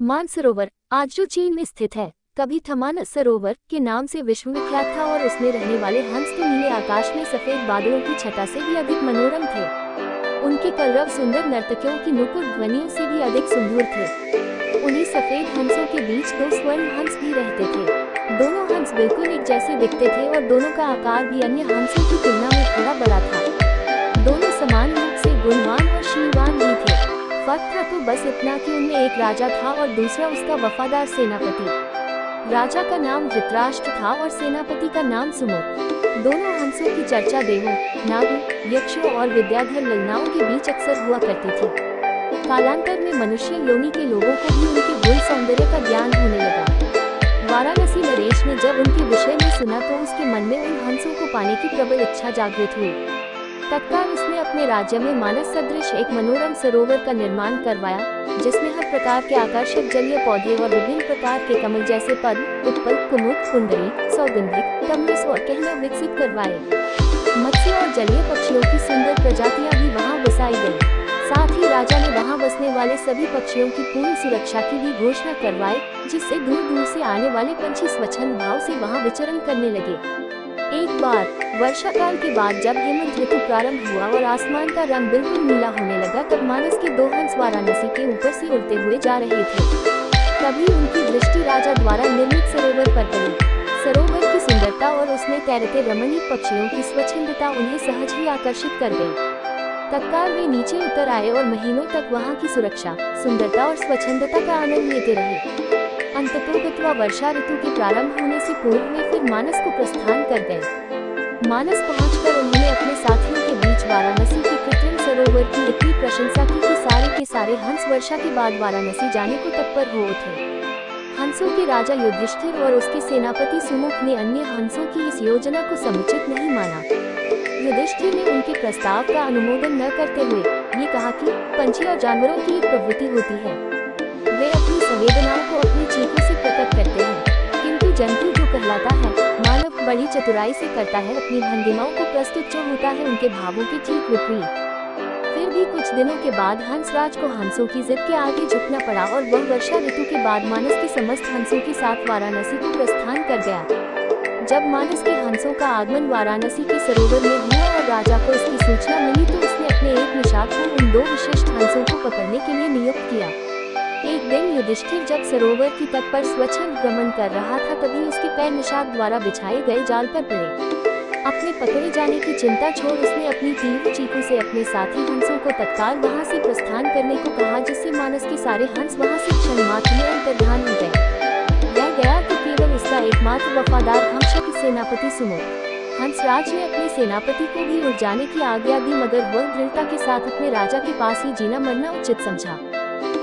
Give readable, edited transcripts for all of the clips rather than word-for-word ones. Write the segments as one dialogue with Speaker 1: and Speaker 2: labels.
Speaker 1: मानसरोवर आज जो चीन में स्थित है, कभी था मानस सरोवर के नाम से विश्वविख्यात था और उसमें रहने वाले हंस तो नीले आकाश में सफेद बादलों की छटा से भी अधिक मनोरम थे। उनके कलरव सुंदर नर्तकियों की नुपुर ध्वनियों से भी अधिक सुंदर थे। उन्हीं सफेद हंसों के बीच दो स्वर्ण हंस भी रहते थे। दोनों हंस बिल्कुल एक जैसे दिखते थे और दोनों का आकार भी अन्य हंसों की तुलना में थोड़ा बड़ा था। दोनों समान रूप से गुणवान और शीलवान भी थे। फर्क था तो बस इतना कि उनमें एक राजा था और दूसरा उसका वफादार सेनापति। राजा का नाम धृतराष्ट्र था और सेनापति का नाम सुमुख। दोनों हंसों की चर्चा देवों, नागों, यक्षों और विद्याधर ललनाओं के बीच अक्सर हुआ करती थी। कालांतर में मनुष्य योनि के लोगों को भी उनके गुण सौंदर्य का ज्ञान होने लगा। वाराणसी नरेश ने जब उनके विषय में सुना तो उसके मन में उन हंसों को पाने की प्रबल इच्छा जागृत हुई। तत्काल उसने अपने राज्य में मानस सदृश एक मनोरम सरोवर का निर्माण करवाया, जिसमें हर प्रकार के आकर्षक जलीय पौधे और विभिन्न प्रकार के कमल जैसे पद्म, उत्पल, कुमुद, कुंदरी, सौगंधिक, तमलस और कहना विकसित करवाए। मत्स्य और जलीय पक्षियों की सुंदर प्रजातियां भी वहां बसाई गई। साथ ही राजा ने वहां बसने वाले सभी पक्षियों की पूरी सुरक्षा की भी घोषणा करवाई, जिससे दूर दूर से आने वाले पंछी स्वच्छंद भाव से वहां विचरण करने लगे। एक बार वर्षा काल के बाद जब हेमंत ऋतु प्रारंभ हुआ और आसमान का रंग बिल्कुल नीला होने लगा, तब मानस के दो हंस वाराणसी के ऊपर से उड़ते हुए जा रहे थे। तभी उनकी दृष्टि राजा द्वारा निर्मित सरोवर पर पड़ी। सरोवर की सुंदरता और उसमें तैरते रमणीय पक्षियों की स्वच्छंदता उन्हें सहज ही आकर्षित कर गई। तत्काल वे नीचे उतर आए और महीनों तक वहां की सुरक्षा, सुंदरता और स्वच्छंदता का आनंद लेते रहे। अंततोगत्वा वर्षा ऋतु के प्रारंभ होने से पूर्व में फिर मानस को प्रस्थान कर गए। मानस पहुंचकर उन्होंने अपने साथियों के बीच वाराणसी के कृत्रिम सरोवर की इतनी प्रशंसा की कि सारे के सारे हंस वर्षा के बाद वाराणसी जाने को तत्पर हो उठे। हंसों के राजा युधिष्ठिर और उसके सेनापति सुमुख ने अन्य हंसों की इस योजना को समुचित नहीं माना। युधिष्ठिर ने उनके प्रस्ताव का अनुमोदन न करते हुए ये कहा कि पंछी और जानवरों की एक प्रवृत्ति होती है, वे अपनी संवेदनाओं को अपनी चीखों से प्रकट करते हैं, किंतु जंतु जो कहलाता है, मानव बड़ी चतुराई से करता है अपनी भंगिमाओं को प्रस्तुत, जो होता है उनके भावों के ठीक विपरीत। फिर भी कुछ दिनों के बाद हंसराज को हंसों की जिद के आगे झुकना पड़ा और वह वर्षा ऋतु के बाद मानस के समस्त हंसों के साथ वाराणसी को प्रस्थान कर गया। जब मानस के हंसों का आगमन वाराणसी के सरोवर में हुआ और राजा को इसकी सूचना मिली तो उसने अपने एक निषाद को उन दो विशिष्ट हंसों को पकड़ने के लिए नियुक्त किया। एक दिन युधिष्ठिर जब सरोवर की तट पर स्वच्छंद भ्रमण कर रहा था, तभी उसके पैर निषाद द्वारा बिछाए गए जाल पर पड़े। अपने पकड़े जाने की चिंता छोड़ उसने अपनी तीव्र चीखों से अपने साथी हंसों को तत्काल वहां से प्रस्थान करने को कहा, जिससे मानस के सारे हंस वहां से क्षण मात्र में अंतर्धान हो गए। रह गया तो केवल उसका एकमात्र वफादार हंस सेनापति सुमुख। हंसराज ने अपने सेनापति को भी उड़ जाने की आज्ञा दी, मगर वह दृढ़ता के साथ अपने राजा के पास ही जीना मरना उचित समझा।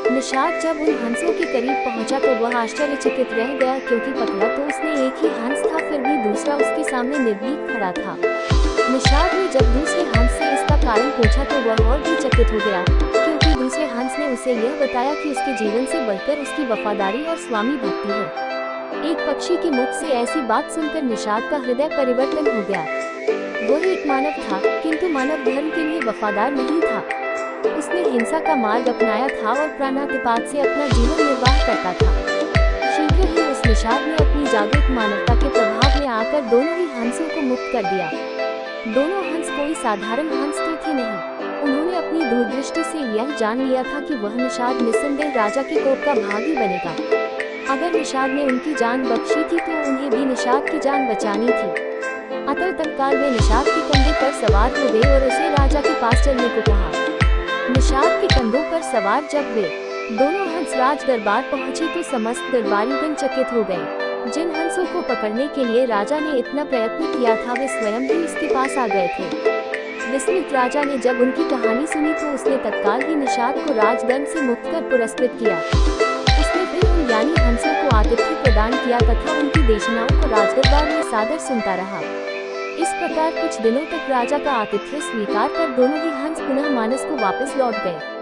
Speaker 1: निषाद जब उन हंसों के करीब पहुंचा तो वह आश्चर्यचकित रह गया, क्योंकि पकड़ा तो उसने एक ही हंस था, फिर भी दूसरा उसके सामने निर्भीक खड़ा था। निषाद ने जब दूसरे हंस से इसका कारण पूछा तो वह और भी चकित हो गया, क्योंकि दूसरे हंस ने उसे यह बताया कि उसके जीवन से बढ़कर उसकी वफादारी और स्वामी भक्ति है। एक पक्षी के मुख से ऐसी बात सुनकर निषाद का हृदय परिवर्तन हो गया। वह एक मानव था, किंतु मानव धर्म के लिए वफादार नहीं था। उसने हिंसा का मार्ग अपनाया था और प्राणातिपात से अपना जीवन निर्वाह करता था। शीघ्र ही उस निषाद ने अपनी जागृत मानवता के प्रभाव में आकर दोनों ही हंसों को मुक्त कर दिया। दोनों हंस कोई साधारण हंस तो थे नहीं। उन्होंने अपनी दूरदृष्टि से यह जान लिया था कि वह निषाद निस्संदेह राजा के कोप का भागी बनेगा। अगर निषाद ने उनकी जान बख्शी थी तो उन्हें भी निषाद की जान बचानी थी। अतः तत्काल वे निषाद के कंधे पर सवार हो गए और उसे राजा के पास चलने को कहा। निषाद के कंधों पर सवार जब वे दोनों हंस राज दरबार पहुंचे तो समस्त दरबारीगण चकित हो गए। जिन हंसों को पकड़ने के लिए राजा ने इतना प्रयत्न किया था, वे स्वयं ही उसके पास आ गए थे। विस्मित राजा ने जब उनकी कहानी सुनी तो उसने तत्काल ही निषाद को राजदंड से मुक्त कर पुरस्कृत किया। उसने फिर उन ज्ञानी हंसों को आतिथ्य प्रदान किया तथा उनकी देशनाओं को राजदरबार में सादर सुनता रहा। इस प्रकार कुछ दिनों तक राजा का आतिथ्य स्वीकार कर दोनों ही हंस पुनः मानस को वापस लौट गए।